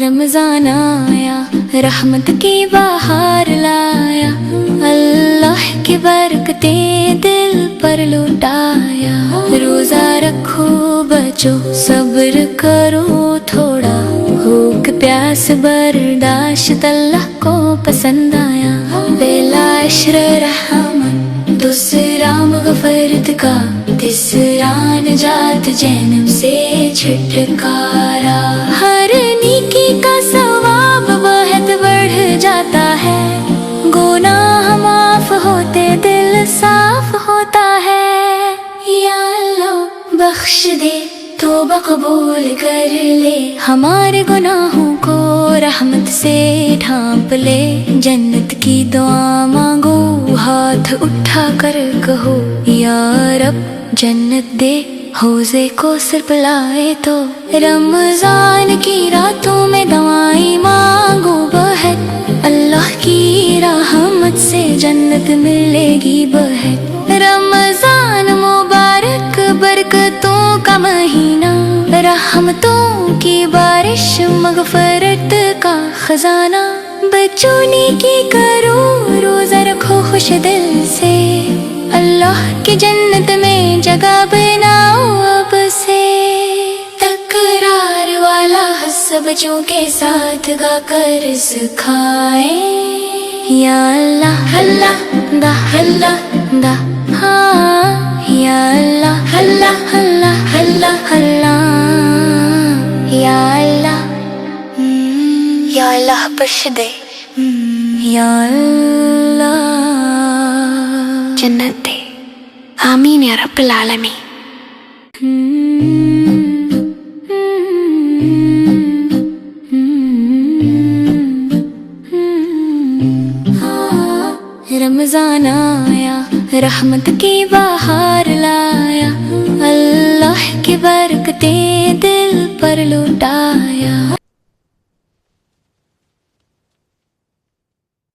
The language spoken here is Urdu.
رمضان آیا رحمت کی بہار لایا، اللہ کی برکتیں دل پر لٹایا۔ روزہ رکھو بچو صبر کرو تھوڑا، بھوک پیاس برداشت اللہ کو پسند آیا۔ پہلا عشر رحمت، دوسرا مغفرت کا، تیسرا نجات جہنم سے چھٹکارا۔ ہر نیکی کا ثواب بہت بڑھ جاتا ہے، گناہ معاف ہوتے دل صاف ہوتا ہے۔ یا اللہ بخش دے، توبہ قبول کر لے، ہمارے گناہوں کو رحمت سے ڈھانپ لے۔ جنت کی دعا مانگو، ہاتھ اٹھا کر کہو یا رب جنت دے، حوضے کو سر پلائے تو۔ رمضان کی راتوں میں دعائیں مانگو بہت، اللہ کی رحمت سے جنت ملے گی بہت۔ رمضان مبارک برکتوں کا مہینہ، رحمتوں کی بارش مغفرت کا خزانہ۔ بچوں نیکی کرو، روزہ رکھو خوش دل سے، اللہ کی جنت میں جگہ بناؤ اب سے۔ تکرار والا حصہ بچوں کے ساتھ گا کر سکھائیں، یا اللہ اللہ دا اللہ دا، ہاں یا اللہ اللہ اللہ اللہ اللہ، یا اللہ یا اللہ بخش دے، یا اللہ جنت دے، آمین یا رب العالمین۔ رمضان آیا رحمت کی بہار لایا، اللہ کی برکت